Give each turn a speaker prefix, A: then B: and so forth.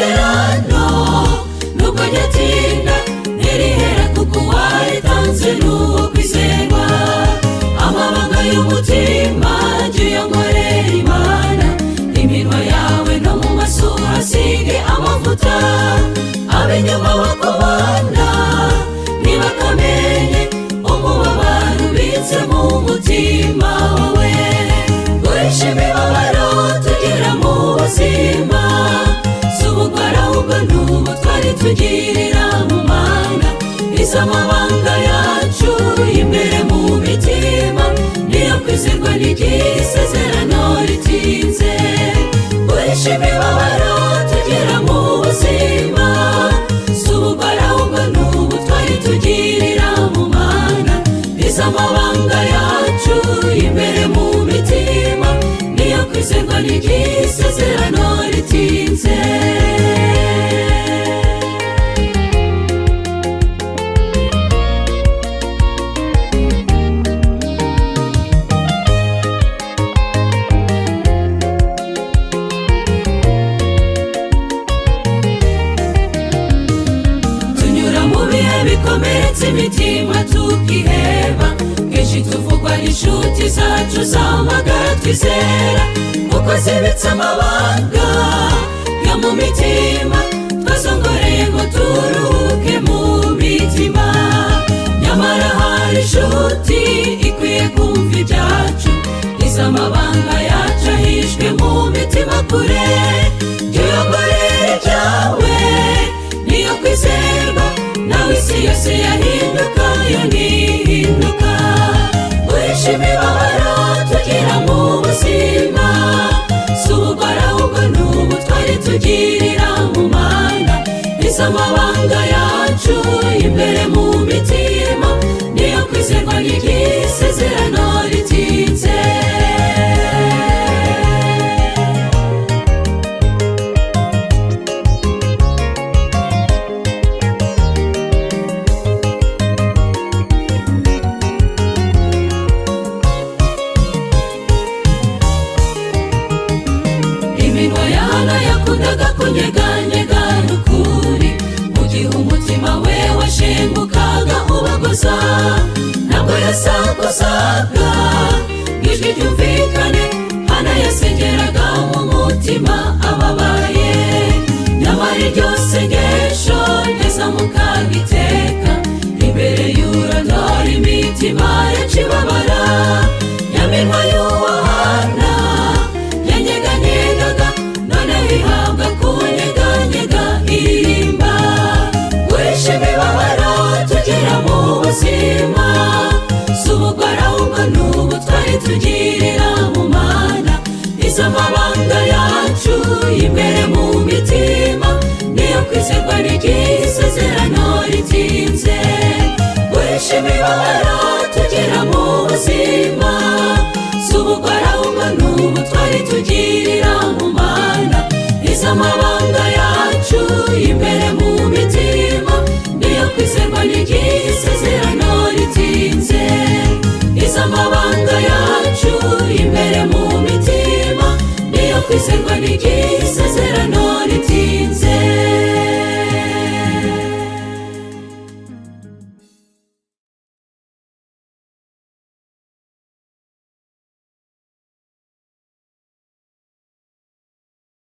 A: isezerano nubwo ryatinda ntirihera kuko waritanze n'uwo kwizerwa. Amabanga y'umutima jya uyongorera Imana, iminwa yawe no mu maso hasige amavuta. Ab'inyuma bakubona ntibakamenye umubabaro ubitse mu mutima wawe. Guhisha imibabaro tugira mu buzima si ubugwari ahubwo ni ubutwari tugirira mu Mana. Izi amabanga yacu imbere mu mitima niyo kwizerwa n'iry'isezerano ritinze. Guhisha imibabaro tugira mu buzima si ubugwari ahubwo ni ubutwari tugirira mu Mana. Izi amabanga yacu imbere mu mitima niyo kwizerwa n'iry'isezerano ritinze. Bikomeretse imitima tukiheba, kenshi tuvugwa n'inshuti zacu z'amagara twizera, kuko zibitse amabanga yo mu mitima twazongoreye ngo turuhuke mu mitima. Nyamara hari inshuti ikwiye kumva ibyacu, izi amabanga yacu ahishwe mu mitima kure. Jya uyongorera ibyawe niyo kwizerwa, nawe isi yose yahinduka yo ntihinduka. Guhisha imibabaro tugira mu buzima si ubugwari ahubwo ni ubutwari tugirira mu Mana. Izi amabanga yacu imbere mu mitima niyo kwizerwa n'iry'isezerano ritinze. Iminwa y'Hana yakundaga kunyeganyega n'ukuri, mu gihe umutima we washengukaga ubagoza. Ntabwo yasakuzaga ijwi ryumvikane, Hana yasengeraga mu mutima ababaye. Nyamara iryo sengesho ryazamukaga iteka imbere y'urondora imitima yacu ibabara. Nyaminwa y'uwo Hana yanyeganyegaga, noneho ihabwa kunyeganyega iririmba. Guhisha imibabaro tugira mu buzima si ubugwari ahubwo ni ubutwari tugirira mu Mana. Izi amabanga yacu imbere mu mitima niyo kwizerwa n'iry'isezerano ritinze. Guhisha imibabaro tugira mu buzima si ubugwari ahubwo ni ubutwari tugirira mu Mana. Izi amabanga yacu imbere